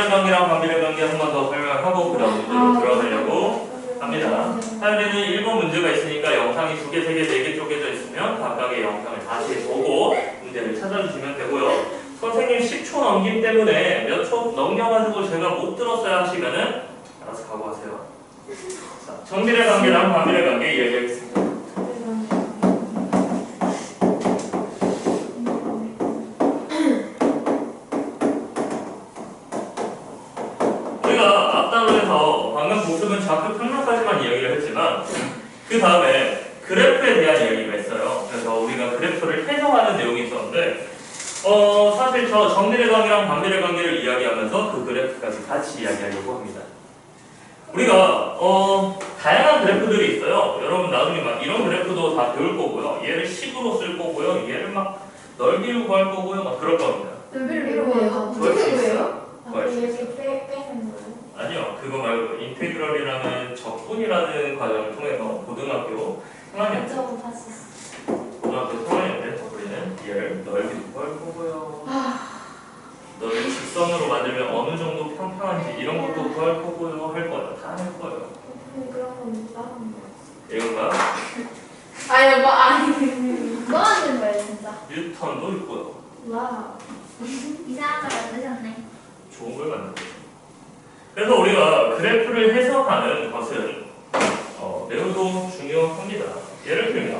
정밀한 관계랑 반비례 관계 한 번 더 설명하고 그 다음 문제로 들어가려고 합니다. 하연이는 1번 문제가 있으니까 영상이 2개, 3개, 4개 쪼개져 있으면 각각의 영상을 다시 보고 문제를 찾아주시면 되고요. 선생님 10초 넘김 때문에 몇 초 넘겨가지고 제가 못 들었어야 하시면은 알아서 각오하세요. 자, 정밀의 관계랑 반비례 관계 이야기하겠습니다. 우리가 앞단원에서 방금 모습은 좌표 평면까지만 이야기를 했지만 그 다음에 그래프에 대한 이야기가 있어요. 그래서 우리가 그래프를 해석하는 내용이 있었는데 사실 저 정밀의 관계랑 반비례 관계를 이야기하면서 그 그래프까지 같이 이야기하려고 합니다. 우리가 다양한 그래프들이 있어요. 여러분 나중에 막 이런 그래프도 다 배울 거고요. 얘를 식으로 쓸 거고요. 얘를 막 넓이로 구할 거고요. 막 그럴 겁니다. 넓이를 왜요? 구할 수 있어요. 구할 수 있어요. 이렇게 빼는 거예요? 아니요. 그거 말고 인테그럴이라는 적분이라는 과정을 통해서 고등학교 3학년 때 저거 봤었어. 고등학교 3학년 때 우리는 얘를 넓이로 구할 거고요. 넓이 직선으로 만들면 어느 정도 평평한지 이런 것도 구할 거고요. 할 거예요. 다 할 거예요. 그런 건 다른 거. 이건가? 아니 뭐 아니 뭐 하는 거예요 진짜? 뉴턴도 있고요. 와 이상한 걸 만드셨네. 좋은 걸 만든 거죠. 그래서 우리가 그래프를 해석하는 것은 매우도 중요합니다. 예를 들면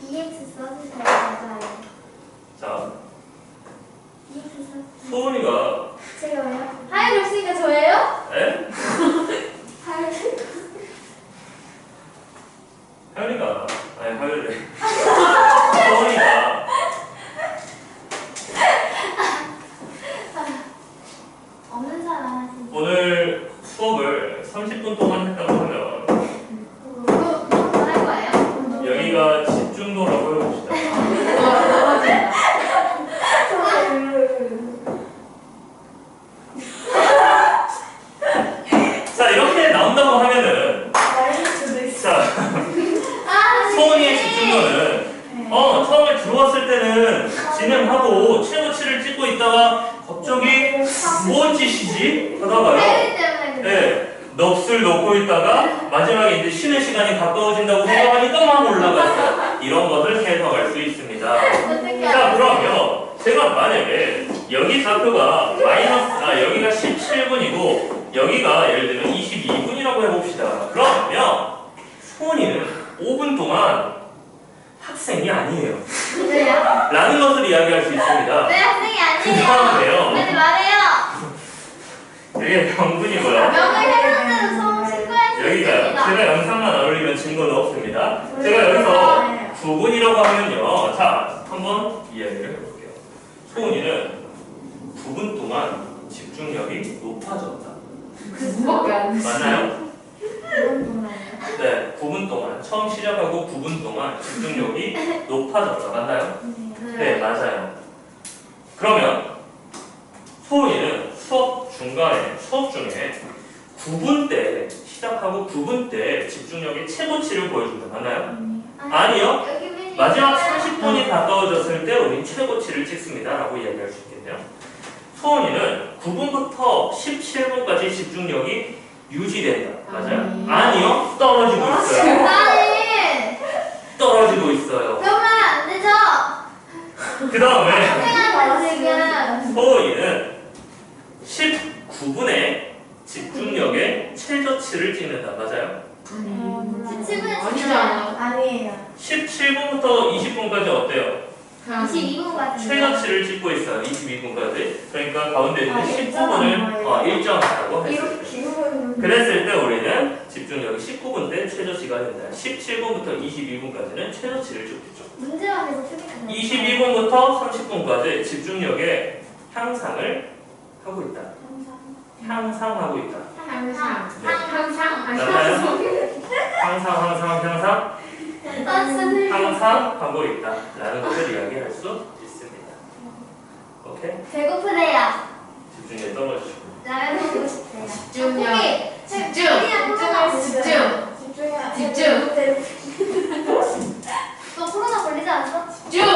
EX 써주세요. 맞아요. 자, EX 써주세요. 소은이가 제가 왜요? 하얀 없으니까 저예요? 에? 하얀 하율이가 아니 하율이 소은이가 없는 사람 하시죠. 오늘 수업을 30분 동안 했다고 하면 그거 할 거예요? 여기가 집중도라고 해봅시다. 자 이렇게 나온다고 하면은 자 소은이의 집중도는 처음에 들어왔을 때는 진행하고 최고치를 찍고 있다가 갑자기 무슨 짓이지? 하다가요. 네, 넋을 놓고 있다가 마지막에 이제 쉬는 시간이 가까워진다고 생각하니까 막 올라갔어요. 이런 것을 해석할 수 있습니다. 자 그러면 제가 만약에 여기 좌표가 여기가 17분이고 여기가 예를 들면 22분이라고 해봅시다. 그러면 소은이는 5분 동안 학생이 아니에요. 왜요? 라는 것을 이야기할 수 있습니다. 왜 학생이 그 아니에요? 다음에요. 빨리 말해요. 이게 명분이고요. 명을 해줬다는 소문 신고할 수 여기가 있습니다. 제가 영상만 올리면 증거는 없습니다. 제가 여기서 9분이라고 하면요. 자, 한번 이야기를 해볼게요. 소은이는 9분 동안 집중력이 높아졌다. 맞나요? 네, 9분 동안 처음 시작하고 9분 동안 집중력이 높아졌다. 맞나요? 네, 맞아요. 그러면 소은이는 수업 중에 9분 때 시작하고 9분 때 집중력의 최고치를 보여준다. 맞나요? 아니요. 마지막 30분이 가까워졌을 때 우린 최고치를 찍습니다. 라고 이야기할 수 있겠네요. 소은이는 9분부터 17분까지 집중력이 유지된다. 맞아요? 아니요. 떨어지고 있어요. 아니 떨어지고 있어요. 그러면 안 되죠. 그 다음에 학생한테 지금 소은이는 19분에 집중력의 최저치를 찍는다. 맞아요? 17분에 지나요. 아니에요. 17분부터 20분까지 어때요? 22분까지. 최저치를 찍고 있어요. 22분까지. 그러니까 가운데 있는 19분을 일정하다고 했어요. 그랬을 때 우리는 집중력이 19분 때 최저치가 된다. 17분부터 22분까지는 최저치를 찍겠죠. 문제만 해서 틀리는 22분부터 30분까지 집중력의 향상을 하고 있다. 향상하고 있다. 항상. 항상 하고 있다. 라는 것을 이야기할 수 있습니다. 오케이? 배고프대요. 집중력이 떨어지시고. 라면 먹고 싶대요. 집중. 너 코로나 걸리지 않았어? 집중.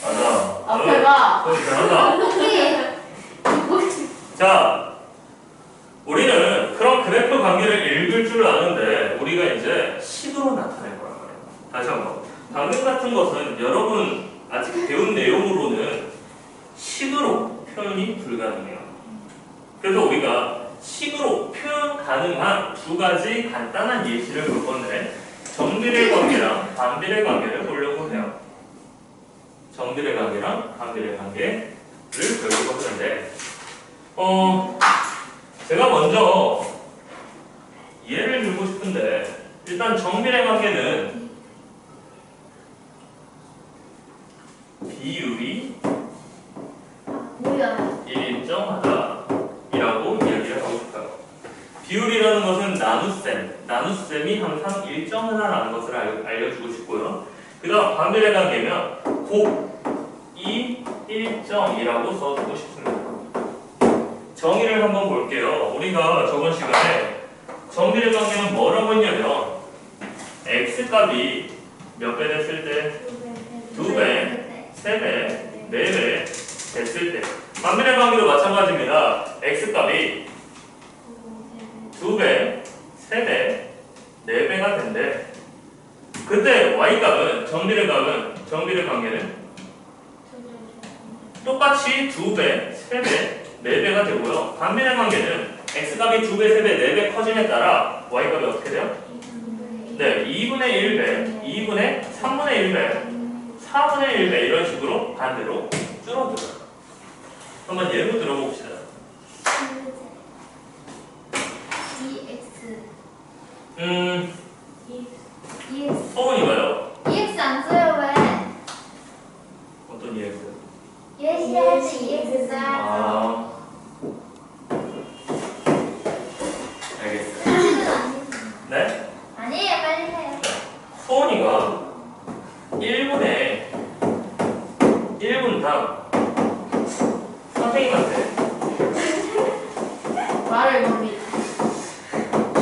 맞아. 앞에 뭐야? 소은이 잘한다. 자, 우리는 그런 그래프 관계를 읽을 줄 아는데 우리가 이제 식으로 나타낼 거란 말이에요. 다시 한번. 방금 같은 것은 여러분 아직 배운 내용으로는 식으로 표현이 불가능해요. 그래서 우리가 식으로 표현 가능한 두 가지 간단한 예시를 볼 건데 정비례 관계랑 반비례 관계를 보려고 해요. 정비례 관계랑 반비례 관계를 보려고 하는데 제가 먼저 예를 들고 싶은데 일단 정비례 관계는 비율이 뭐야? 일정하다 이라고 이야기를 하고 싶어요. 비율이라는 것은 나눗셈이 항상 일정하다라는 것을 알려주고 싶고요. 그 다음 반비례 관계면 곱이 일정이라고 써주고 싶습니다. 정의를 한번 볼게요. 우리가 저번 시간에 정비례 관계는 뭐라고 했냐면 x값이 몇 배 됐을 때? 2배, 3배, 4배 됐을 때 반비례 관계도 마찬가지입니다. x값이 2배, 3배, 4배가 된대. 그때 y값은 정비례 관계는 똑같이 2배, 3배, 4배가 되고요. 반비례 관계는 x값이 2배, 3배, 4배 커짐에 따라 y값이 어떻게 돼요? 네, 2분의 1배, 2분의 3분의 1배, 4분의 1배 이런 식으로 반대로 줄어들어요. 한번 예로 들어봅시다. 소은이 봐요. EX 안 써요 왜? 어떤 EX? 예시할 때 EX 써요. 아, 알겠어요. 네? 아니에요 빨리 해요. 소은이가 1분당 선생님한테 말을 못해.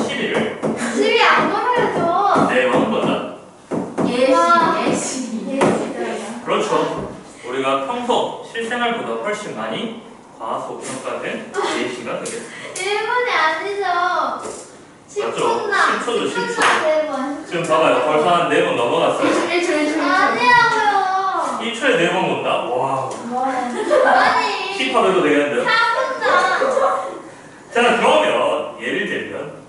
시비를 집이 안 걸어야죠. 4번 거다. 예시. 그렇죠. 우리가 평소 실생활보다 훨씬 많이 과소평가된 예시가 되겠습니다. 1분이 아니죠. 10분 나. 10초죠, 10초. 10분. 지금 봐봐요. 벌써 한 4번 넘어갔어요. 1초. 아니라고요. 1초에 4번 본다? 와, 아니. 힙합해도 되겠는데요? 4분당. 자, 그러면 예를 들면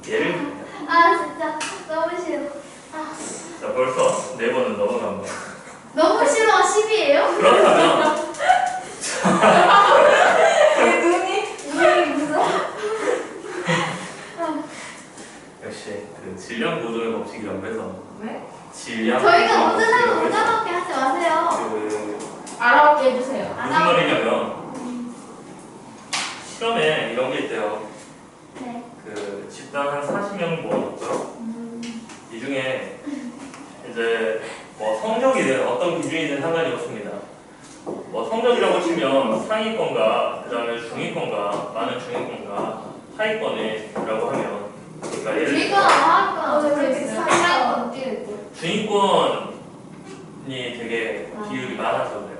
아 진짜 너무 싫어. 자, 벌써 4번은 넘어간 거예요. 너무 싫어. 10이에요? 그렇다면 눈이 무서워. 역시 그 질량 보존의 법칙이라고 해서 왜? 질량 저희가 보존 모든 하면 법칙이라고 해서 모자밖에 하지 마세요. 그 알아보게 해주세요. 무슨 말이냐면 시험에 이런 게 있대요. 네. 그 집단 한 40명 모아놓고요. 이 중에 이제 뭐 성적이든 어떤 기준이든 상관이 없습니다. 뭐 성적이라고 치면 상위권과 그 다음에 중위권과 많은 중위권과 하위권이라고 하면 그러니까 예를 이거 들어 아까 그렇게 사이권 중위권이 되게 비율이 많아서 그래요.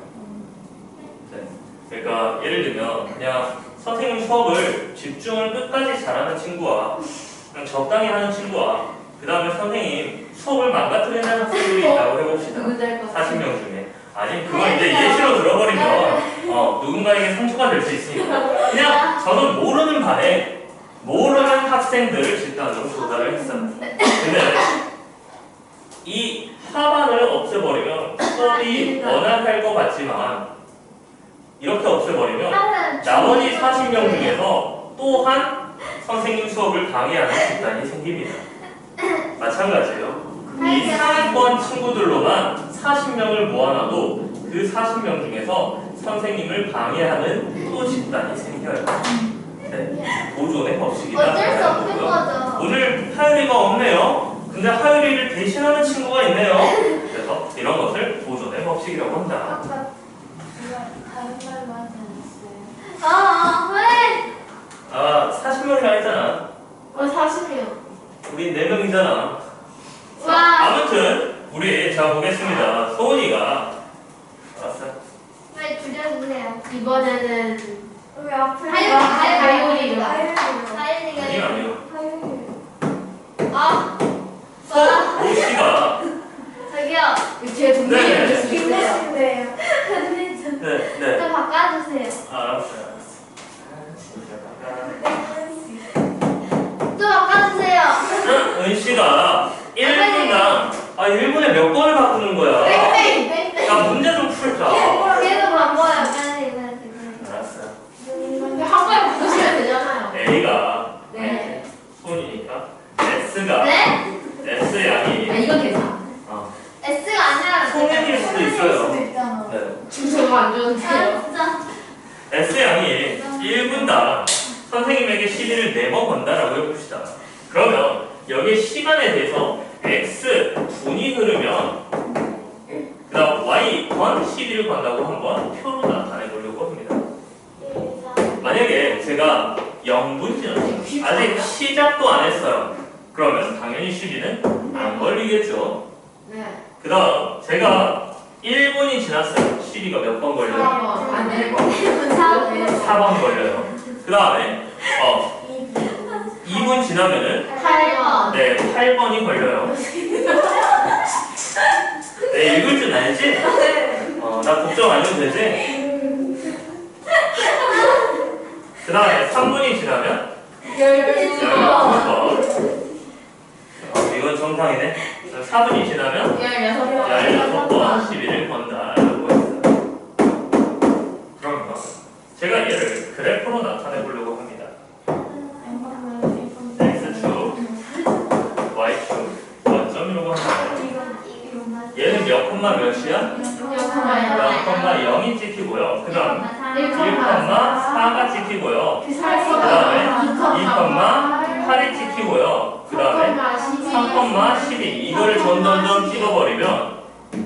네. 그러니까 예를 들면 그냥 선생님 수업을 집중을 끝까지 잘하는 친구와 그냥 적당히 하는 친구와 그 다음에 선생님 수업을 망가뜨리는 학생들이 있다고 해봅시다. 누구 될 것 같아? 40명 중에. 아니 그건 이제 예시로 들어버리면 누군가에게 상처가 될 수 있으니까 그냥 저는 모르는 반에 모르는 학생들을 집단으로 조사를 했어요. 근데 이 하반을 없애버리면 수업이 원활할 것 같지만 이렇게 없애버리면 나머지 40명 중에서 또한 선생님 수업을 방해하는 집단이 생깁니다. 마찬가지예요. 이 상위권 친구들로만 40명을 모아놔도 그 40명 중에서 선생님을 방해하는 또 집단이 생겨요. 네, 보존의 법칙이다. 어쩔 수 없는 거죠. 오늘 하율이가 없네요. 근데 하율이를 대신하는 친구가 있네요. 그래서 이런 것을 보존의 법칙이라고 한다. 아까 다른 말로 하지 않았어요? 왜? 아, 40명이라 했잖아. 40명. 우리 4명이잖아. 와. 아무튼 우리 자 보겠습니다. 소은이가 알았어. 빨리 줄여주세요. 이번에는 왜 앞을 하이올이죠. 아니요, 아니요. 아, 오씨가 저기요. 제 동생이 네. 올릴 수 있어요. 김모씨인데요. 근데 저 네, 네. 좀 바꿔주세요. 알았어요. 좀 바꿔주세요. 은씨가 1분당 1분에 몇 번을 바꾸는 거야? 땡땡. 야, 문제 좀 풀자. 계속 바꿔요. 빨리. 알았어요. 근데 한 번에 바꾸시면 되잖아요. A가 네. 손이니까 S가 네? S 양이 이건 괜찮아. S가 아니라 성형일 수도 있어요. 있잖아. 네. 중소가 안 좋은데요. 진짜. S 양이 1분당 선생님에게 시비를 4번 건다라고 해봅시다. 그러면 여기 시간에 대해서 X 분이 흐르면 그다음 Y 번 시비를 건다고 한번 표로 나타내 보려고 합니다. 만약에 제가 0분 지났어요. 아직 시작도 안 했어요. 그러면 당연히 시비는 안 걸리겠죠. 네. 그 다음 제가 1분이 지났어요. 시비가 몇 번 걸려요? 4번. 안 돼. 4번 걸려요. 그 다음에 2분 지나면은 8번. 네 8번이 걸려요. 네 읽을 줄 알지? 나 걱정 안 해도 되지? 그 다음에 3분이 지나면 12번. 이건 정상이네. 4분이 지나면 16번 시비를 건다라고 했어요. 그러면 제가 얘를 그래프로 나타내 보려고 합니다. X축, Y축, 원점이라고 하는데 얘는 몇 콤마 몇이야? 0,0이 찍히고요. 그 다음 1,4가 찍히고요. 그 다음에 2,8이 찍히고요. 그 다음에 3,12 이거를 점점점 찍어버리면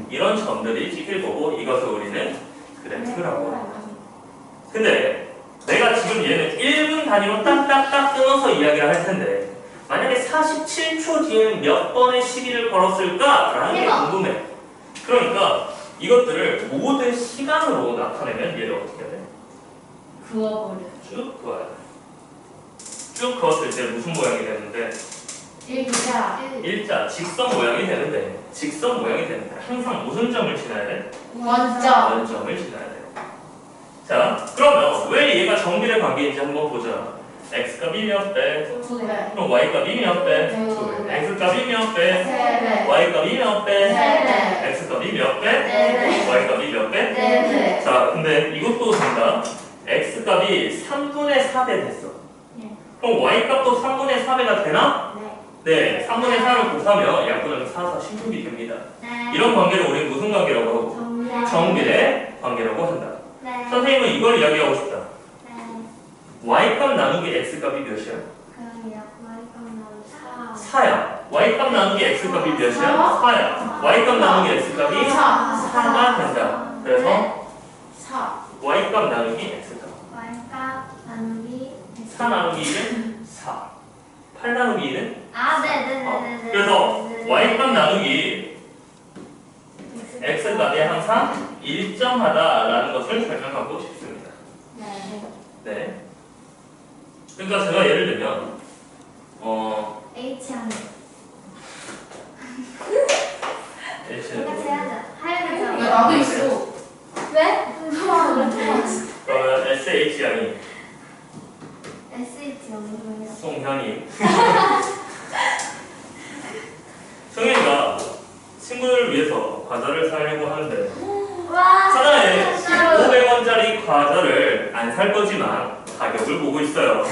이런 점들이 찍힐 거고 이것을 우리는 그래프라고 합니다. 근데 내가 지금 얘는 1분 단위로 딱딱딱 끊어서 이야기를 할 텐데 만약에 47초 뒤에는 몇 번의 시비를 걸었을까? 라는 게 궁금해. 그러니까 이것들을 모든 시간으로 나타내면 얘를 어떻게 해야 돼? 그어버려. 쭉 그어야 돼. 쭉 그었을 때 무슨 모양이 되는데? 일자, 직선 모양이 되는데 직선 모양이 되는데 항상 무슨 점을 지나야 돼? 원점. 원점을 지나야 돼요. 자, 그러면 왜 얘가 정비례 관계인지 한번 보자. x값이 몇 배? 그럼 y값이 몇 배? x값이 몇 배? y값이 몇 배? x값이 몇 배? y값이 몇 배? 자, 근데 이것도 된다. x값이 3분의 4배 됐어. 그럼 y값도 3분의 4배가 되나? 네, 3분의 4를 곱하면 약분하면 4, 4, 16이 됩니다. 이런 관계를 우리는 무슨 관계라고 하고? 정비례 관계라고 한다. 선생님은 이걸 이야기하고 싶다. y값 나누기 x값이 몇이야? 4야. y값 나누기 x값이 몇이야? 4야. y값 나누기 x값이 4가 된다. 그래서 y값 나누기 x값 4 나누기 1은 4 8 나누기 1은 그래서 y값 나누기 x값이 항상 일정하다라는 것을 설명하고 싶습니다. 네. 그러니까 제가 예를 들면 H 하는 H는 이거 제하자. 하얀 나도 있어. 왜? 그러면 SH 양이 SH 없는 거예요. 송현이 성현이가 친구를 위해서 과자를 사려고 하는데 와. 하나에 500원짜리 과자를 안 살 거지만 가격을 보고 있어요.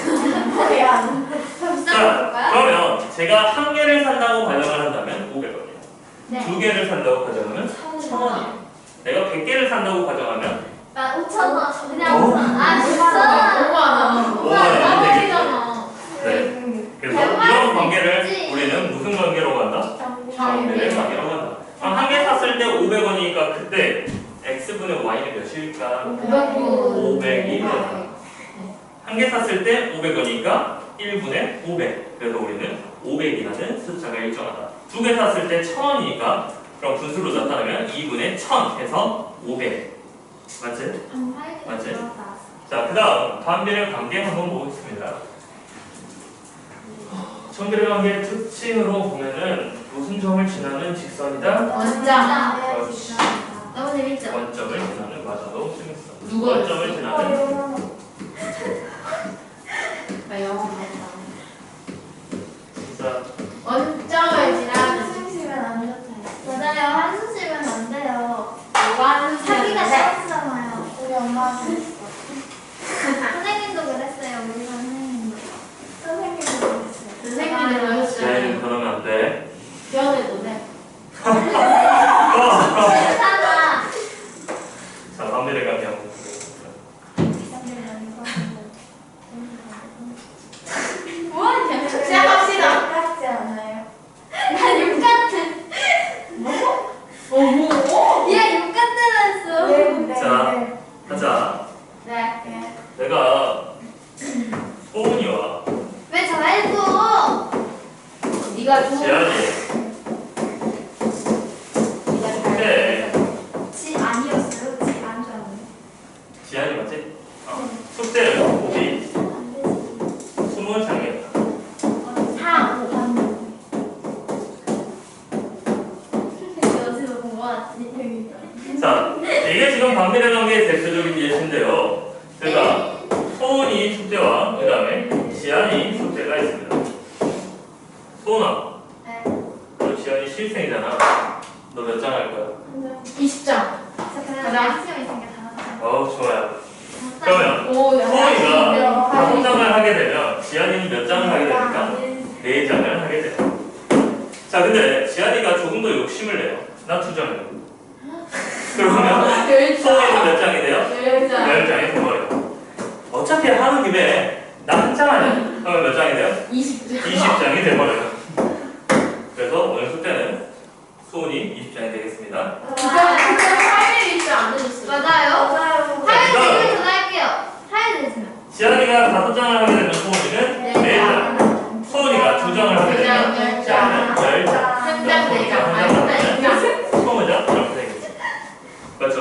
자, 그러면 제가 한 개를 산다고 가정을 한다면 500원이에요. 두 개를 산다고 가정하면 1,000원이에요. 내가 100개를 산다고 가정하면 5,000원. 그냥 오. 5,000원. 진짜. 5만원 되겠죠. 되잖아. 네. 그래서 이런 관계를 우리는 무슨 관계라고 한다? 정비례 관계라고 한다. 그럼 한 개 샀을 때 500원이니까 그때 x분의 y는 몇일까? 500이 된다. 한 개 샀을 때 500원이니까 1분의 500. 그래서 우리는 500이라는 숫자가 일정하다. 두 개 샀을 때 1,000원이니까 그럼 분수로 나타내면 2분의 1,000 해서 500. 맞지? 맞지? 나왔어. 자, 그 다음 반비례 관계 한번 보겠습니다. 정비례 관계의 특징으로 보면은 무슨 점을 지나는 직선이다? 원점. 그렇지. 너무 재밌죠? 원점을 지나는, 맞아, 너무 재밌어. 누가 원점을 지나는. 나 영어 잘한다. 자, 원점을 지나는 한숨 쉬면 안 좋다. 맞아요. 한숨 쉬면 안 돼요. 완 사기가 사기가 쉬웠잖아요. 우리 엄마가 그랬어. 선생님도 그랬어요. 우리 선생님도. 선생님도 그랬어요. 선생님들 지아이는 그러면 안 돼. 기억해도 돼. 괜찮아. 자, 반비례 관계 한번 보겠습니다. 뭐하냐? 시작합시다. 같지 않아요? 나욕 같은. 뭐? 얘욕 같은 했어. 자, 하자. 네. 내가 소은이와 왜 잘해줘? 네가 좋은 지아이 네가 네. 지 아니었어요? 지안 좋아하네. 지아이 맞지? 숙제를 곱이 안 되지. 20장이었다. 4, 5. 어디서 본 거 같지? 자, 이게 지금 반비례 관계의 대표적인 예시인데요. 제가 소은이 숙제와 그 다음에 지안이 숙제가 있습니다. 소은아, 네. 너 지안이 실생이잖아. 너 몇 장 할 거야? 20장. 저 그냥 가자. 양심이 생겨 다. 좋아요. 그러면 오, 소은이가 5장을 하게 되면 지안이는 몇 장을 하게 됩니까? 4장을 하게 돼요. 자, 근데 지안이가 조금 더 욕심을 내요. 나 2장이요. 그러면 소은이는 몇 장이 돼요? 10장이 돼버려요. 어차피 하는 김에 나 한 장 하냐? 그러면 몇 장이 돼요? 20장. 20장이 돼버려요. 그래서 오늘 숙제는 소은이 20장이 되겠습니다. 그때 할일 있지 않으셨어요? 맞아요. 하얀 대신 전화할게요. 하얀 대신. 지안이가 5장을 하게 되면 소은이는 4장. 소은이가 2장을 하게 되면 지안이는 10장. 한장 내장. 장. 20장 이렇게 되겠죠. 맞죠?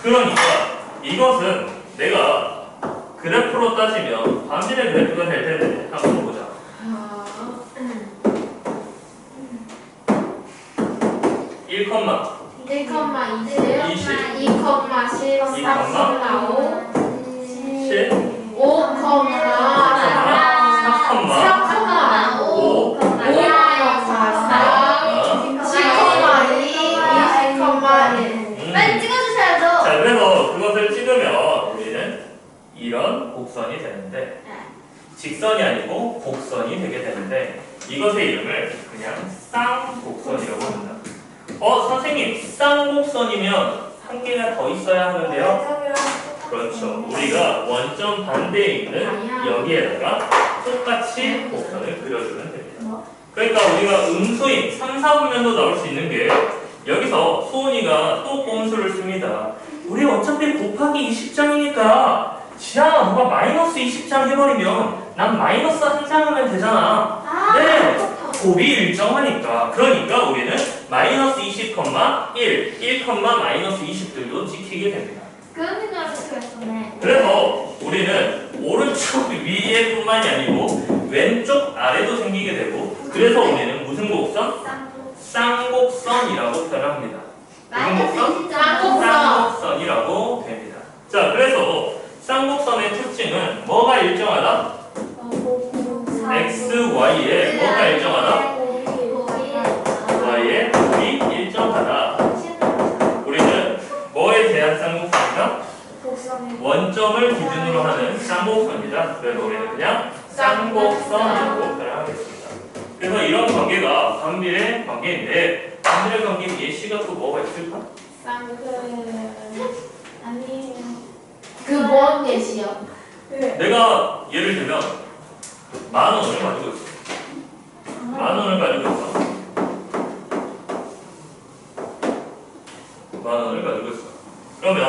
그러니까 이것은 내가 그래프로 따지면 반비례 그래프가 될 텐데 한번 보자. 1, 1,20, 20, 2,10, 4,5, 7, 5, 5, 10,2, 빨리 찍어주셔야죠. 자, 그래서 그것을 찍으면 우리는 이런 곡선이 되는데 직선이 아니고 곡선이 되게 되는데 이것의 이름을 그냥 쌍곡선이라고 합니다. 선생님, 쌍곡선이면 한 개가 더 있어야 하는데요? 그렇죠. 우리가 원점 반대에 있는 여기에다가 똑같이 곡선을 그려주면 됩니다. 그러니까 우리가 음수인 3, 4분면도 나올 수 있는 게 여기서 소은이가 또 꼼수를 씁니다. 우리 어차피 곱하기 20장이니까 지아가 누가 마이너스 20장 해버리면 난 마이너스 한 장 하면 되잖아. 네, 곱이 일정하니까. 그러니까 우리는 마이너스 20, 1, 마이너스 20들도 지키게 됩니다. 그런 생각을 못했었네. 그래서 우리는 오른쪽 위에 뿐만이 아니고 왼쪽 아래도 생기게 되고 그래서 우리는 무슨 곡선? 쌍곡선이라고 표현합니다. 무슨 곡선? 쌍곡선이라고 됩니다. 자, 그래서 쌍곡선의 특징은 뭐가 일정하다? x, y에 뭐가 일정하다? y의 곱이 일정하다. 우리는 뭐에 대한 쌍곡선이다? 원점을 기준으로 하는 쌍곡선이다. 그래서 우리는 그냥 쌍곡선이라고 표현하겠습니다. 그래서 이런 관계가 반비례 관계인데 반비례 관계 예시가 또 뭐가 있을까? 그뭔 예시요? 내가 예를 들면 10,000원을 가지고 있어. 10,000원을 가지고 있어. 10,000원을 가지고 있어. 그러면